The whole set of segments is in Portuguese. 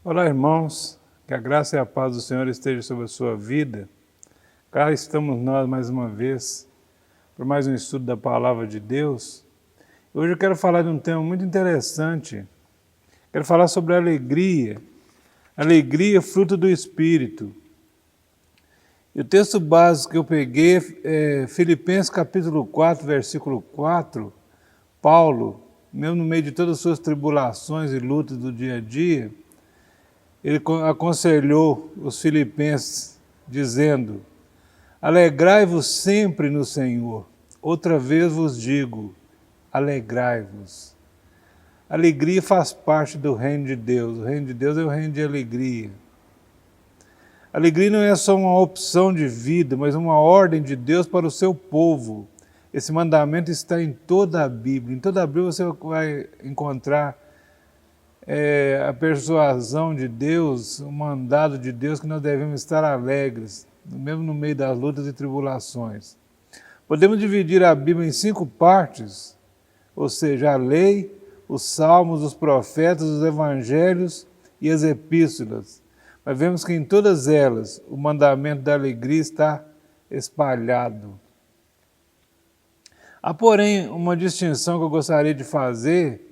Olá, irmãos, que a graça e a paz do Senhor esteja sobre a sua vida. Cá estamos nós mais uma vez para mais um estudo da Palavra de Deus. Hoje eu quero falar de um tema muito interessante. Quero falar sobre alegria. Alegria, fruto do Espírito. E o texto básico que eu peguei é Filipenses capítulo 4, versículo 4. Paulo, mesmo no meio de todas as suas tribulações e lutas do dia a dia, ele aconselhou os filipenses, dizendo: alegrai-vos sempre no Senhor. Outra vez vos digo, alegrai-vos. Alegria faz parte do reino de Deus. O reino de Deus é o reino de alegria. Alegria não é só uma opção de vida, mas uma ordem de Deus para o seu povo. Esse mandamento está em toda a Bíblia. Em toda a Bíblia você vai encontrar a persuasão de Deus, o mandado de Deus que nós devemos estar alegres, mesmo no meio das lutas e tribulações. Podemos dividir a Bíblia em 5 partes, ou seja, a lei, os salmos, os profetas, os evangelhos e as epístolas. Mas vemos que em todas elas o mandamento da alegria está espalhado. Há, porém, uma distinção que eu gostaria de fazer.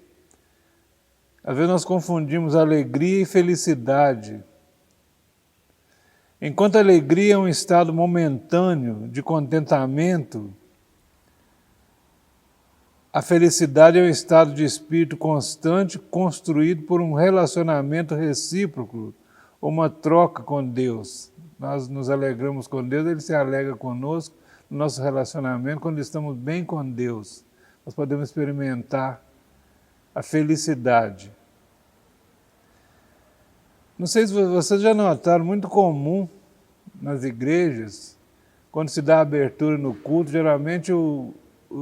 Às vezes nós confundimos alegria e felicidade. Enquanto a alegria é um estado momentâneo de contentamento, a felicidade é um estado de espírito constante construído por um relacionamento recíproco, uma troca com Deus. Nós nos alegramos com Deus, Ele se alegra conosco no nosso relacionamento. Quando estamos bem com Deus, nós podemos experimentar a felicidade. Não sei se vocês já notaram, muito comum nas igrejas, quando se dá abertura no culto, geralmente o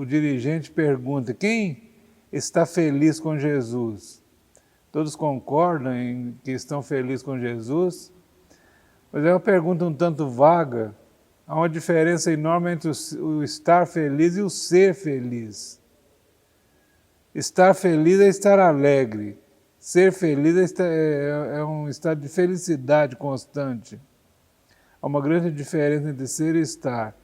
dirigente pergunta: quem está feliz com Jesus? Todos concordam em que estão felizes com Jesus, mas é uma pergunta um tanto vaga. Há uma diferença enorme entre o estar feliz e o ser feliz. Estar feliz é estar alegre. Ser feliz é um estado de felicidade constante. Há uma grande diferença entre ser e estar.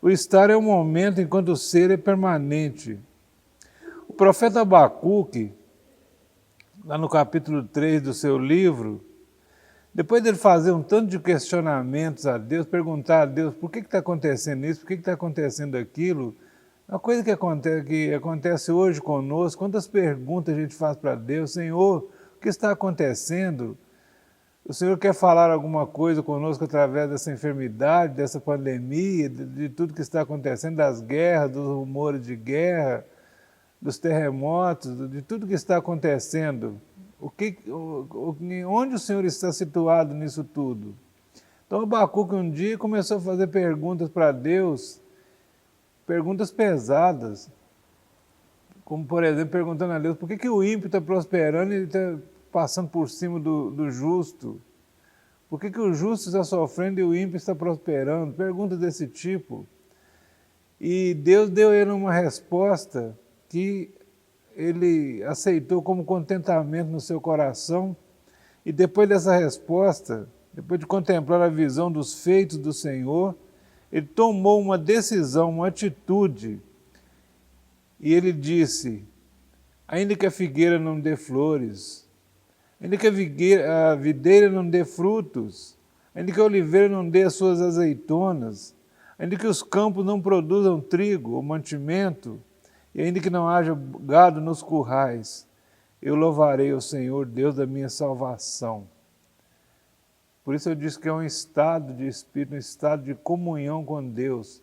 O estar é um momento, enquanto o ser é permanente. O profeta Abacuque, lá no capítulo 3 do seu livro, depois dele fazer um tanto de questionamentos a Deus, perguntar a Deus por que está acontecendo isso, por que está acontecendo aquilo, uma coisa que acontece hoje conosco, quantas perguntas a gente faz para Deus: Senhor, o que está acontecendo? O Senhor quer falar alguma coisa conosco através dessa enfermidade, dessa pandemia, de tudo que está acontecendo, das guerras, dos rumores de guerra, dos terremotos, de tudo que está acontecendo? Onde o Senhor está situado nisso tudo? Então Abacuque um dia começou a fazer perguntas para Deus, perguntas pesadas, como por exemplo perguntando a Deus: por que o ímpio está prosperando e ele está passando por cima do justo? Por que o justo está sofrendo e o ímpio está prosperando? Perguntas desse tipo. E Deus deu a ele uma resposta que ele aceitou como contentamento no seu coração. E depois dessa resposta, depois de contemplar a visão dos feitos do Senhor, ele tomou uma decisão, uma atitude. E ele disse: ainda que a figueira não dê flores, ainda que a videira não dê frutos, ainda que a oliveira não dê as suas azeitonas, ainda que os campos não produzam trigo ou mantimento, e ainda que não haja gado nos currais, eu louvarei o Senhor, Deus da minha salvação. Por isso eu disse que é um estado de espírito, um estado de comunhão com Deus.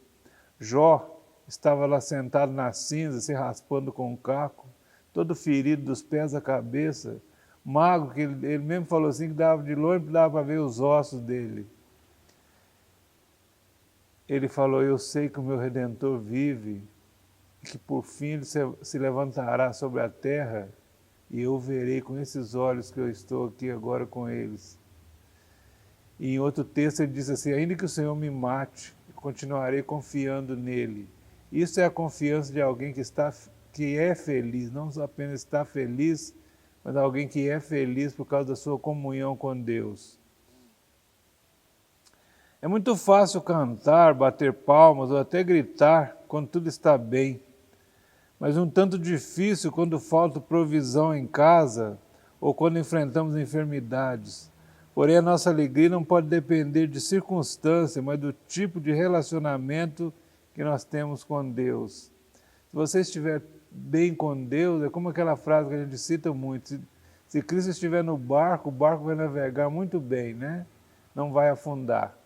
Jó estava lá sentado na cinza, se raspando com um caco, todo ferido dos pés à cabeça, magro, que ele mesmo falou assim, que dava de longe, dava para ver os ossos dele. Ele falou: eu sei que o meu Redentor vive, e que por fim ele se levantará sobre a terra, e eu verei com esses olhos que eu estou aqui agora com eles. E em outro texto ele diz assim: ainda que o Senhor me mate, eu continuarei confiando nele. Isso é a confiança de alguém que é feliz, não apenas está feliz, mas alguém que é feliz por causa da sua comunhão com Deus. É muito fácil cantar, bater palmas ou até gritar quando tudo está bem, mas um tanto difícil quando falta provisão em casa ou quando enfrentamos enfermidades. Porém, a nossa alegria não pode depender de circunstância, mas do tipo de relacionamento que nós temos com Deus. Se você estiver bem com Deus, é como aquela frase que a gente cita muito, se Cristo estiver no barco, o barco vai navegar muito bem, né? Não vai afundar.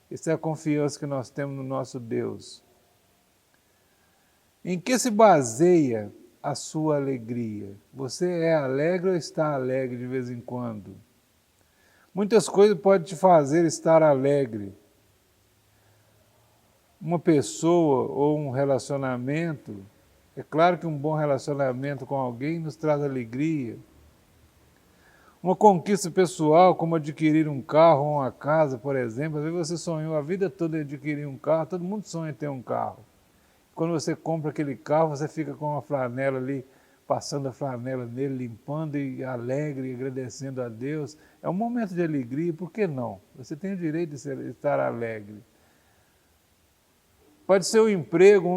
Essa é a confiança que nós temos no nosso Deus. Em que se baseia a sua alegria? Você é alegre ou está alegre de vez em quando? Muitas coisas podem te fazer estar alegre. Uma pessoa ou um relacionamento, é claro que um bom relacionamento com alguém nos traz alegria. Uma conquista pessoal, como adquirir um carro ou uma casa, por exemplo, às vezes você sonhou a vida toda em adquirir um carro, todo mundo sonha em ter um carro. Quando você compra aquele carro, você fica com uma flanela ali, passando a flanela nele, limpando e alegre, e agradecendo a Deus. É um momento de alegria, por que não? Você tem o direito de estar alegre. Pode ser um emprego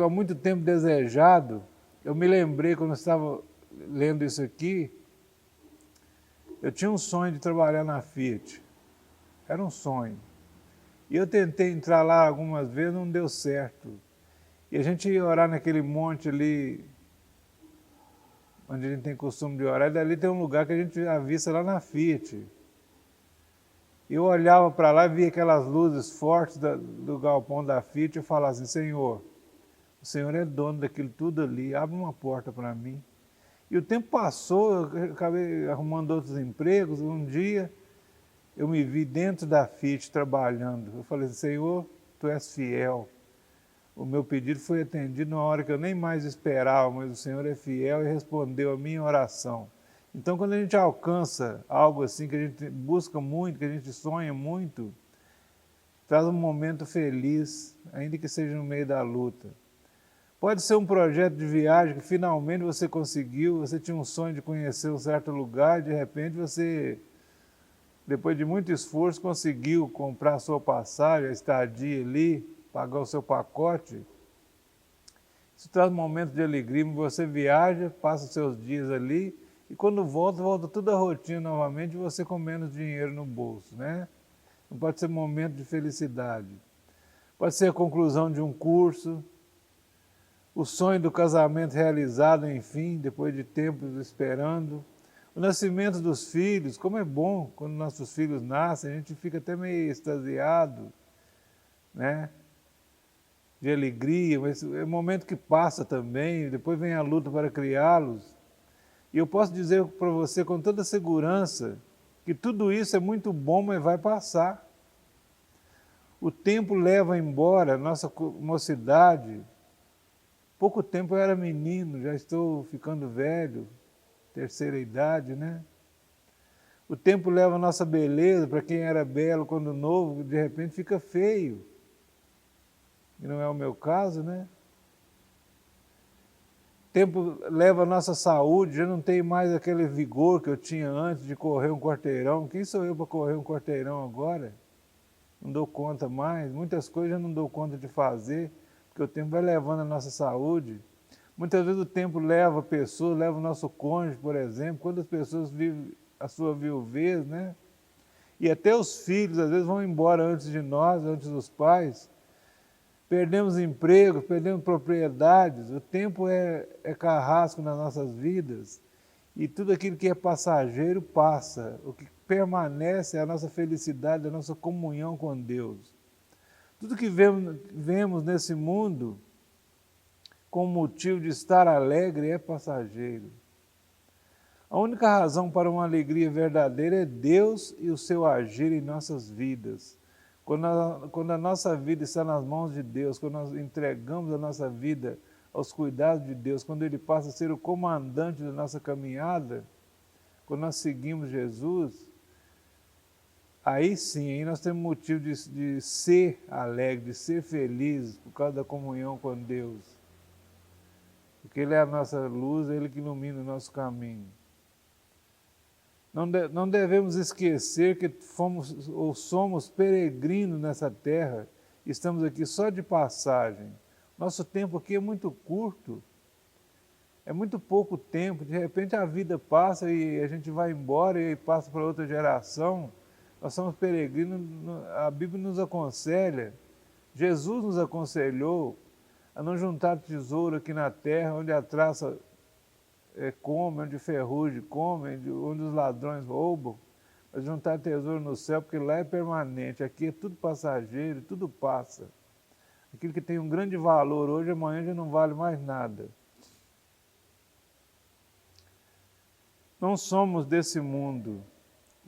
há muito tempo desejado. Eu me lembrei quando eu estava lendo isso aqui, eu tinha um sonho de trabalhar na Fiat. Era um sonho. E eu tentei entrar lá algumas vezes, não deu certo. E a gente ia orar naquele monte ali, onde a gente tem costume de orar, e dali tem um lugar que a gente avista lá na Fiat. E eu olhava para lá e via aquelas luzes fortes do galpão da Fiat e eu falava assim, Senhor, o Senhor é dono daquilo tudo ali, abre uma porta para mim. E o tempo passou, eu acabei arrumando outros empregos, um dia eu me vi dentro da Fiat trabalhando. Eu falei, Senhor, Tu és fiel. O meu pedido foi atendido numa hora que eu nem mais esperava, mas o Senhor é fiel e respondeu a minha oração. Então, quando a gente alcança algo assim, que a gente busca muito, que a gente sonha muito, traz um momento feliz, ainda que seja no meio da luta. Pode ser um projeto de viagem que finalmente você conseguiu, você tinha um sonho de conhecer um certo lugar, e de repente você, depois de muito esforço, conseguiu comprar a sua passagem, a estadia ali, pagar o seu pacote. Isso traz um momento de alegria, você viaja, passa os seus dias ali, e quando volta tudo à rotina novamente, e você com menos dinheiro no bolso, né? Não pode ser um momento de felicidade. Pode ser a conclusão de um curso, o sonho do casamento realizado, enfim, depois de tempos esperando. O nascimento dos filhos, como é bom quando nossos filhos nascem, a gente fica até meio extasiado, né? De alegria, mas é um momento que passa também, depois vem a luta para criá-los. E eu posso dizer para você com toda segurança que tudo isso é muito bom, mas vai passar. O tempo leva embora a nossa mocidade. Pouco tempo eu era menino, já estou ficando velho, terceira idade, né? O tempo leva a nossa beleza, para quem era belo quando novo, de repente fica feio. E não é o meu caso, né? O tempo leva a nossa saúde, já não tem mais aquele vigor que eu tinha antes de correr um quarteirão. Quem sou eu para correr um quarteirão agora? Não dou conta mais, muitas coisas eu não dou conta de fazer, porque o tempo vai levando a nossa saúde. Muitas vezes o tempo leva a pessoa, leva o nosso cônjuge, por exemplo, quando as pessoas vivem a sua viuvez, né? E até os filhos, às vezes, vão embora antes de nós, antes dos pais. Perdemos empregos, perdemos propriedades, o tempo é carrasco nas nossas vidas e tudo aquilo que é passageiro passa. O que permanece é a nossa felicidade, a nossa comunhão com Deus. Tudo que vemos nesse mundo com motivo de estar alegre é passageiro. A única razão para uma alegria verdadeira é Deus e o seu agir em nossas vidas. Quando a nossa vida está nas mãos de Deus, quando nós entregamos a nossa vida aos cuidados de Deus, quando Ele passa a ser o comandante da nossa caminhada, quando nós seguimos Jesus, aí sim, aí nós temos motivo de ser alegre, de ser felizes por causa da comunhão com Deus. Porque porque Ele é a nossa luz, Ele que ilumina o nosso caminho. Não devemos esquecer que fomos ou somos peregrinos nessa terra, estamos aqui só de passagem. Nosso tempo aqui é muito curto, é muito pouco tempo, de repente a vida passa e a gente vai embora e passa para outra geração. Nós somos peregrinos, a Bíblia nos aconselha, Jesus nos aconselhou a não juntar tesouro aqui na terra, onde a traça come, onde ferrugem come, onde os ladrões roubam, mas juntar tesouro no céu, porque lá é permanente, aqui é tudo passageiro, tudo passa. Aquilo que tem um grande valor hoje, amanhã já não vale mais nada. Não somos desse mundo,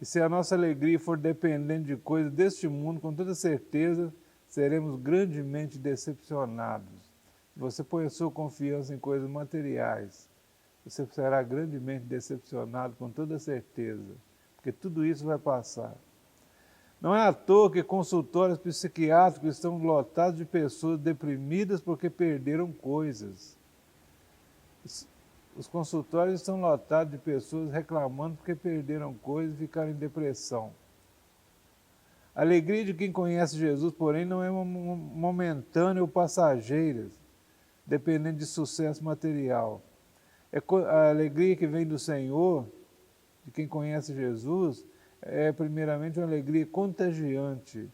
e se a nossa alegria for dependente de coisas deste mundo, com toda certeza seremos grandemente decepcionados. Se você põe a sua confiança em coisas materiais, você será grandemente decepcionado com toda certeza, porque tudo isso vai passar. Não é à toa que consultórios psiquiátricos estão lotados de pessoas deprimidas porque perderam coisas. Os consultórios estão lotados de pessoas reclamando porque perderam coisas e ficaram em depressão. A alegria de quem conhece Jesus, porém, não é momentânea ou passageira, dependendo de sucesso material. A alegria que vem do Senhor, de quem conhece Jesus, é primeiramente uma alegria contagiante.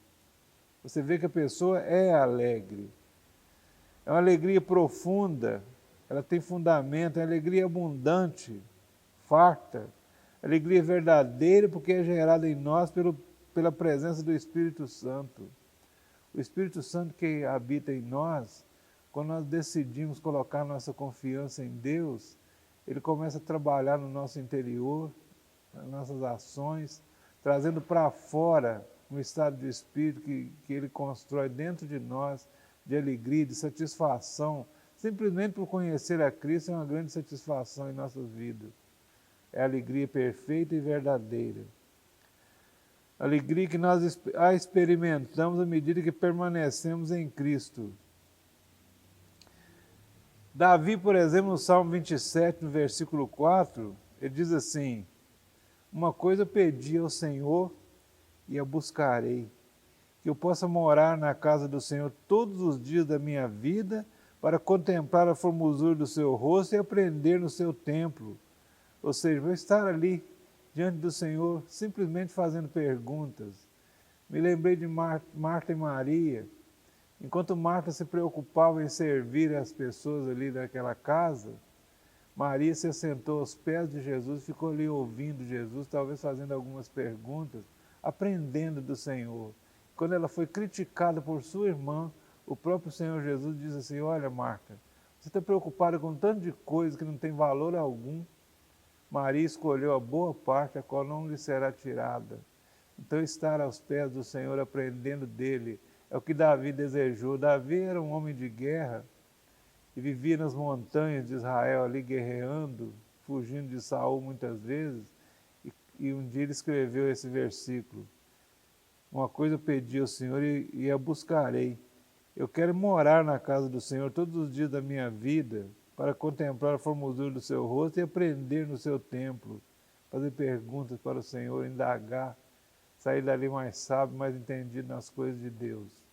Você vê que a pessoa é alegre. É uma alegria profunda, ela tem fundamento, é uma alegria abundante, farta. Alegria verdadeira porque é gerada em nós pela presença do Espírito Santo. O Espírito Santo que habita em nós, quando nós decidimos colocar nossa confiança em Deus, Ele começa a trabalhar no nosso interior, nas nossas ações, trazendo para fora um estado de espírito que Ele constrói dentro de nós, de alegria, de satisfação. Simplesmente por conhecer a Cristo é uma grande satisfação em nossas vidas. É a alegria perfeita e verdadeira. Alegria que nós a experimentamos à medida que permanecemos em Cristo. Davi, por exemplo, no Salmo 27, no versículo 4, ele diz assim: uma coisa pedi ao Senhor e a buscarei, que eu possa morar na casa do Senhor todos os dias da minha vida, para contemplar a formosura do seu rosto e aprender no seu templo. Ou seja, vou estar ali, diante do Senhor, simplesmente fazendo perguntas. Me lembrei de Marta e Maria. Enquanto Marta se preocupava em servir as pessoas ali daquela casa, Maria se assentou aos pés de Jesus e ficou ali ouvindo Jesus, talvez fazendo algumas perguntas, aprendendo do Senhor. Quando ela foi criticada por sua irmã, o próprio Senhor Jesus diz assim: olha, Marta, você está preocupada com tanto de coisa que não tem valor algum. Maria escolheu a boa parte, a qual não lhe será tirada. Então, estar aos pés do Senhor, aprendendo dele, é o que Davi desejou. Davi era um homem de guerra e vivia nas montanhas de Israel ali guerreando, fugindo de Saul muitas vezes, e um dia ele escreveu esse versículo: uma coisa eu pedi ao Senhor e a buscarei. Eu quero morar na casa do Senhor todos os dias da minha vida, para contemplar a formosura do seu rosto e aprender no seu templo, fazer perguntas para o Senhor, indagar, sair dali mais sábio, mais entendido nas coisas de Deus.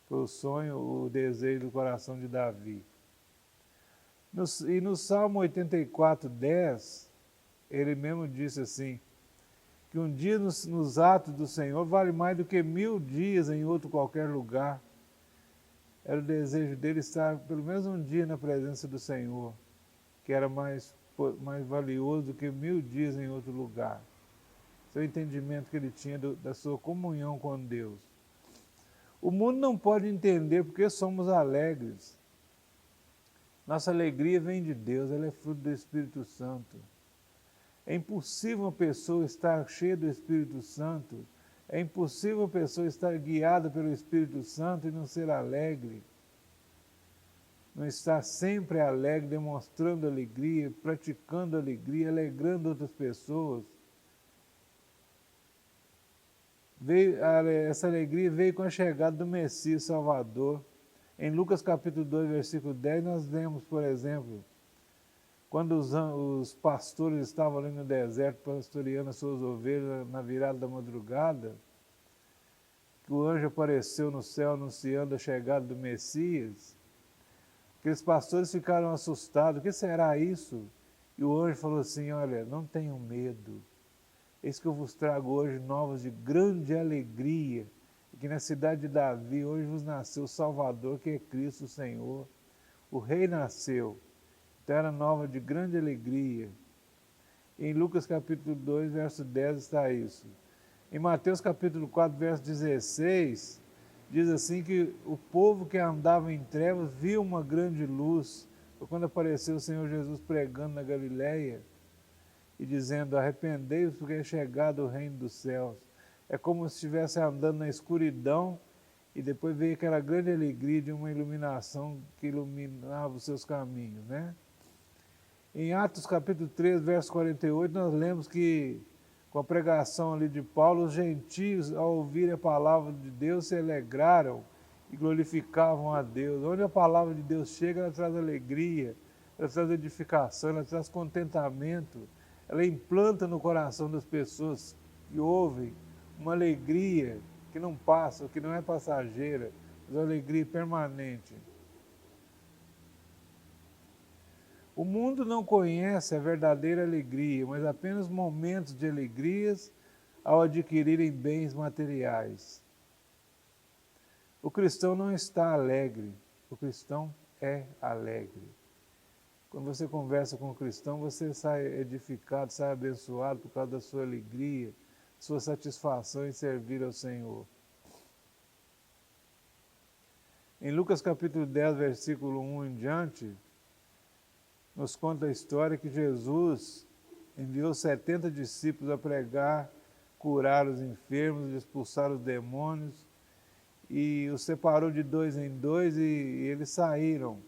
Foi o sonho, o desejo do coração de Davi. E no Salmo 84:10, ele mesmo disse assim, que um dia nos atos do Senhor vale mais do que 1000 dias em outro qualquer lugar. Era o desejo dele estar pelo menos um dia na presença do Senhor, que era mais valioso do que 1000 dias em outro lugar. Seu entendimento que ele tinha da sua comunhão com Deus. O mundo não pode entender porque somos alegres. Nossa alegria vem de Deus, ela é fruto do Espírito Santo. É impossível uma pessoa estar cheia do Espírito Santo, é impossível uma pessoa estar guiada pelo Espírito Santo e não ser alegre. Não estar sempre alegre, demonstrando alegria, praticando alegria, alegrando outras pessoas. Essa alegria veio com a chegada do Messias Salvador. Em Lucas capítulo 2, versículo 10, nós lemos, por exemplo, quando os pastores estavam ali no deserto pastoreando as suas ovelhas na virada da madrugada, que o anjo apareceu no céu anunciando a chegada do Messias, aqueles pastores ficaram assustados, o que será isso? E o anjo falou assim, olha, não tenham medo, eis que eu vos trago hoje novas de grande alegria, que na cidade de Davi hoje vos nasceu o Salvador, que é Cristo o Senhor. O Rei nasceu, então era nova de grande alegria. Em Lucas capítulo 2, verso 10 está isso. Em Mateus capítulo 4, verso 16, diz assim que o povo que andava em trevas viu uma grande luz. Foi quando apareceu o Senhor Jesus pregando na Galileia e dizendo, arrependei-vos porque é chegado o reino dos céus. É como se estivesse andando na escuridão e depois veio aquela grande alegria de uma iluminação que iluminava os seus caminhos, né? Em Atos capítulo 3, verso 48, nós lemos que com a pregação ali de Paulo, os gentios, ao ouvir a palavra de Deus, se alegraram e glorificavam a Deus. Onde a palavra de Deus chega, ela traz alegria, ela traz edificação, ela traz contentamento, ela implanta no coração das pessoas que ouvem uma alegria que não passa, que não é passageira, mas uma alegria permanente. O mundo não conhece a verdadeira alegria, mas apenas momentos de alegrias ao adquirirem bens materiais. O cristão não está alegre, o cristão é alegre. Quando você conversa com o cristão, você sai edificado, sai abençoado por causa da sua alegria, sua satisfação em servir ao Senhor. Em Lucas capítulo 10, versículo 1 em diante, nos conta a história que Jesus enviou 70 discípulos a pregar, curar os enfermos, expulsar os demônios, e os separou de dois em dois e eles saíram.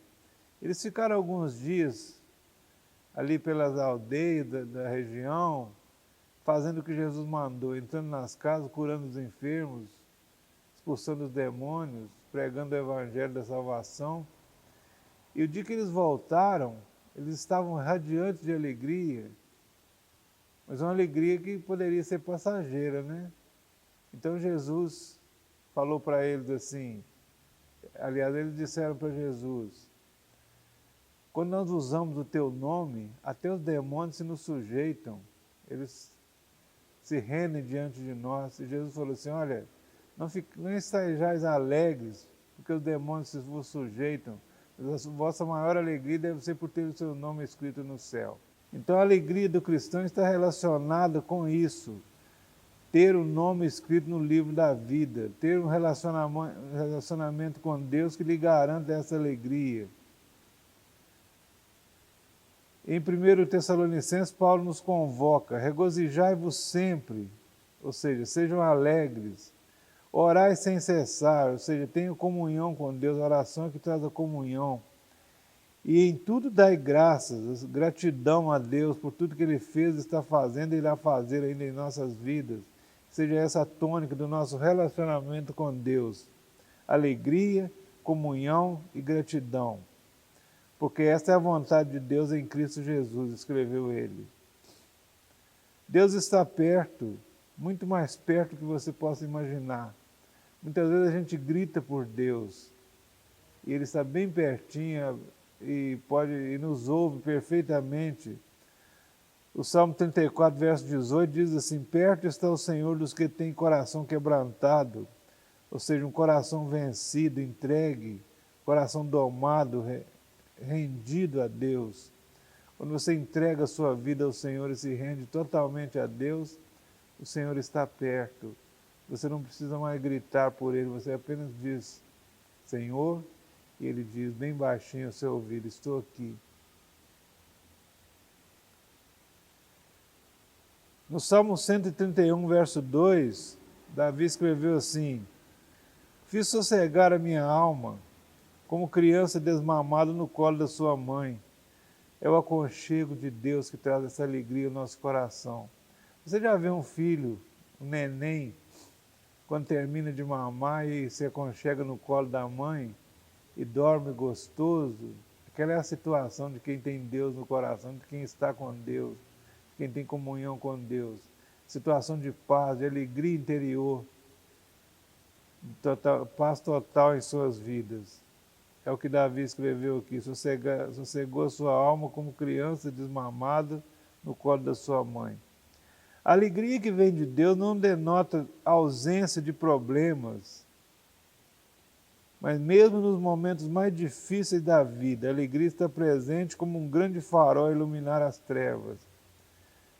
Eles ficaram alguns dias ali pelas aldeias da região, fazendo o que Jesus mandou, entrando nas casas, curando os enfermos, expulsando os demônios, pregando o evangelho da salvação. E o dia que eles voltaram, eles estavam radiantes de alegria, mas uma alegria que poderia ser passageira, né? Então Jesus falou para eles assim, aliás, eles disseram para Jesus, quando nós usamos o teu nome, até os demônios se nos sujeitam, eles se rendem diante de nós. E Jesus falou assim, olha, não estejais alegres, porque os demônios se vos sujeitam, mas a vossa maior alegria deve ser por ter o seu nome escrito no céu. Então a alegria do cristão está relacionada com isso, ter o nome escrito no livro da vida, ter um relacionamento com Deus que lhe garanta essa alegria. Em 1 Tessalonicenses, Paulo nos convoca, regozijai-vos sempre, ou seja, sejam alegres, orai sem cessar, ou seja, tenham comunhão com Deus, a oração é que traz a comunhão. E em tudo dai graças, gratidão a Deus por tudo que Ele fez, está fazendo e irá fazer ainda em nossas vidas. Seja essa a tônica do nosso relacionamento com Deus. Alegria, comunhão e gratidão. Porque esta é a vontade de Deus em Cristo Jesus, escreveu ele. Deus está perto, muito mais perto do que você possa imaginar. Muitas vezes a gente grita por Deus, e Ele está bem pertinho e nos ouve perfeitamente. O Salmo 34, verso 18 diz assim, perto está o Senhor dos que têm coração quebrantado, ou seja, um coração vencido, entregue, coração domado, rendido a Deus. Quando você entrega a sua vida ao Senhor e se rende totalmente a Deus, o Senhor está perto. Você não precisa mais gritar por Ele, você apenas diz, Senhor, e Ele diz bem baixinho ao seu ouvido, estou aqui. No Salmo 131, verso 2, Davi escreveu assim, fiz sossegar a minha alma, como criança desmamada no colo da sua mãe. É o aconchego de Deus que traz essa alegria ao nosso coração. Você já vê um filho, um neném, quando termina de mamar e se aconchega no colo da mãe e dorme gostoso, Aquela é a situação de quem tem Deus no coração, de quem está com Deus, de quem tem comunhão com Deus. Situação de paz, de alegria interior, paz total em suas vidas. É o que Davi escreveu aqui: sossegou a sua alma como criança desmamada no colo da sua mãe. A alegria que vem de Deus não denota ausência de problemas, mas mesmo nos momentos mais difíceis da vida, a alegria está presente como um grande farol a iluminar as trevas.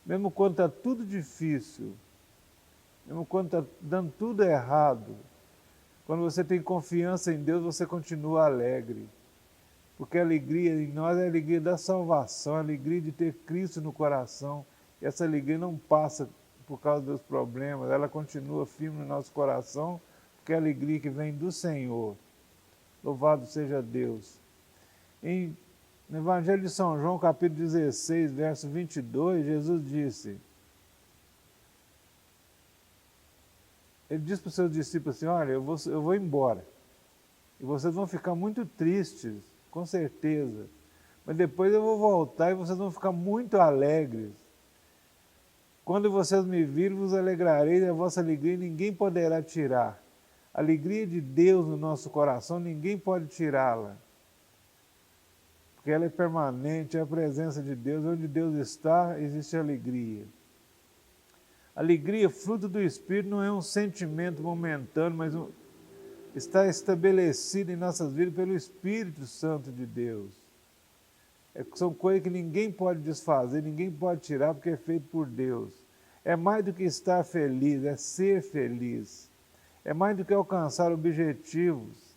Mesmo quando está tudo difícil, mesmo quando está dando tudo errado, quando você tem confiança em Deus, você continua alegre. Porque a alegria em nós é a alegria da salvação, a alegria de ter Cristo no coração. E essa alegria não passa por causa dos problemas, ela continua firme no nosso coração, porque é a alegria que vem do Senhor. Louvado seja Deus. No Evangelho de São João, capítulo 16, verso 22, Jesus disse, ele disse para os seus discípulos assim, olha, eu vou embora, e vocês vão ficar muito tristes, com certeza, mas depois eu vou voltar e vocês vão ficar muito alegres. Quando vocês me virem, vos alegrarei, e a vossa alegria ninguém poderá tirar. A alegria de Deus no nosso coração, ninguém pode tirá-la. Porque ela é permanente, é a presença de Deus. Onde Deus está, existe alegria. Alegria, fruto do Espírito, não é um sentimento momentâneo, mas está estabelecido em nossas vidas pelo Espírito Santo de Deus. São coisas que ninguém pode desfazer, ninguém pode tirar, porque é feito por Deus. É mais do que estar feliz, é ser feliz. É mais do que alcançar objetivos.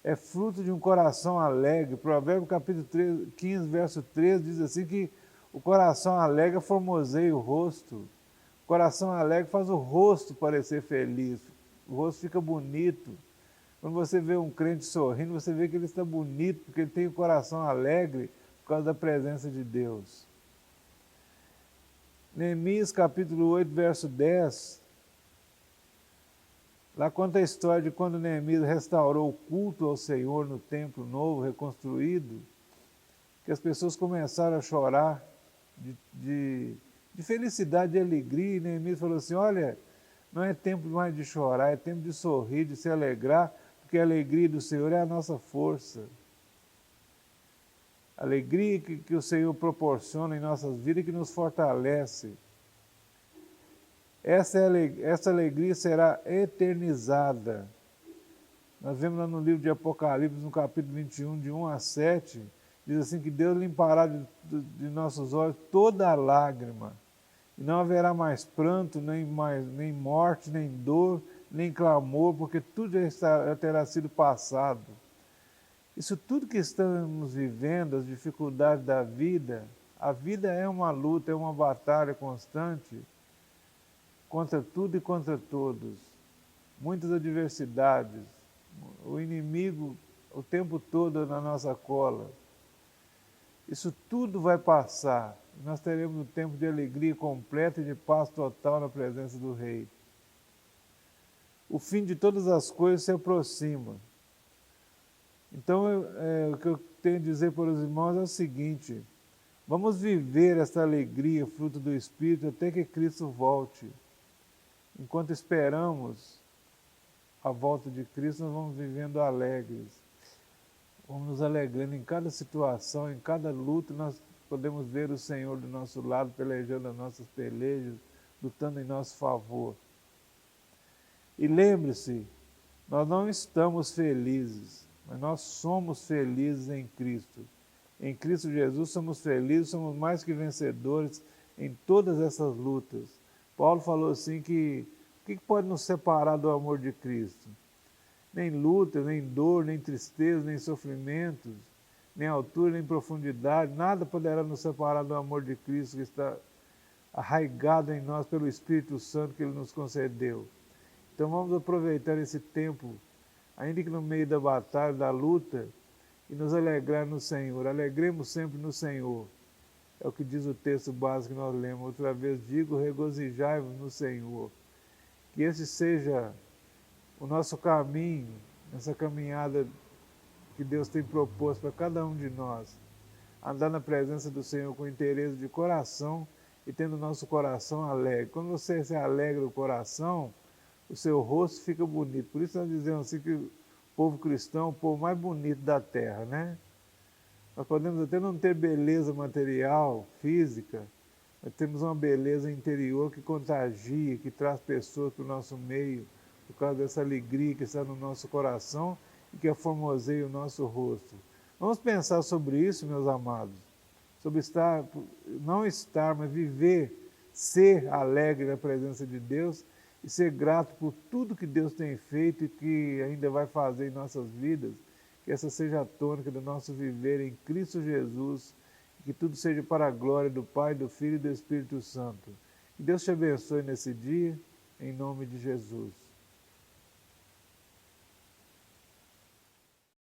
É fruto de um coração alegre. Provérbios capítulo 15, verso 13, diz assim que o coração alegre formoseia o rosto. O coração alegre faz o rosto parecer feliz. O rosto fica bonito. Quando você vê um crente sorrindo, você vê que ele está bonito, porque ele tem o coração alegre por causa da presença de Deus. Neemias capítulo 8, verso 10, lá conta a história de quando Neemias restaurou o culto ao Senhor no templo novo, reconstruído, que as pessoas começaram a chorar de felicidade, de alegria, e Neemias falou assim, olha, não é tempo mais de chorar, é tempo de sorrir, de se alegrar, porque a alegria do Senhor é a nossa força. A alegria que o Senhor proporciona em nossas vidas, que nos fortalece. Essa alegria será eternizada. Nós vemos lá no livro de Apocalipse, no capítulo 21, de 1 a 7, diz assim que Deus limpará de nossos olhos toda a lágrima, e não haverá mais pranto, nem morte, nem dor, nem clamor, porque tudo já terá sido passado. Isso tudo que estamos vivendo, as dificuldades da vida, a vida é uma luta, é uma batalha constante, contra tudo e contra todos, muitas adversidades, o inimigo o tempo todo na nossa cola. Isso tudo vai passar, nós teremos um tempo de alegria completa e de paz total na presença do Rei. O fim de todas as coisas se aproxima. Então, o que eu tenho a dizer para os irmãos é o seguinte, vamos viver essa alegria, fruto do Espírito, até que Cristo volte. Enquanto esperamos a volta de Cristo, nós vamos vivendo alegres. Vamos nos alegrando em cada situação, em cada luta, nós podemos ver o Senhor do nosso lado, pelejando as nossas pelejas, lutando em nosso favor. E lembre-se, nós não estamos felizes, mas nós somos felizes em Cristo. Em Cristo Jesus somos felizes, somos mais que vencedores em todas essas lutas. Paulo falou assim que o que pode nos separar do amor de Cristo? Nem luta, nem dor, nem tristeza, nem sofrimentos, nem altura, nem profundidade, nada poderá nos separar do amor de Cristo que está arraigado em nós pelo Espírito Santo que Ele nos concedeu. Então vamos aproveitar esse tempo, ainda que no meio da batalha, da luta, e nos alegrar no Senhor. Alegremos sempre no Senhor. É o que diz o texto básico que nós lemos. Outra vez digo, regozijai-vos no Senhor. Que esse seja o nosso caminho, essa caminhada que Deus tem proposto para cada um de nós. Andar na presença do Senhor com interesse de coração e tendo o nosso coração alegre. Quando você se alegra o coração, o seu rosto fica bonito. Por isso nós dizemos assim que o povo cristão é o povo mais bonito da terra, né? Nós podemos até não ter beleza material, física, mas temos uma beleza interior que contagia, que traz pessoas para o nosso meio, por causa dessa alegria que está no nosso coração e que aformoseia o nosso rosto. Vamos pensar sobre isso, meus amados, sobre estar, não estar, mas viver, ser alegre na presença de Deus e ser grato por tudo que Deus tem feito e que ainda vai fazer em nossas vidas, que essa seja a tônica do nosso viver em Cristo Jesus, e que tudo seja para a glória do Pai, do Filho e do Espírito Santo. Que Deus te abençoe nesse dia, em nome de Jesus.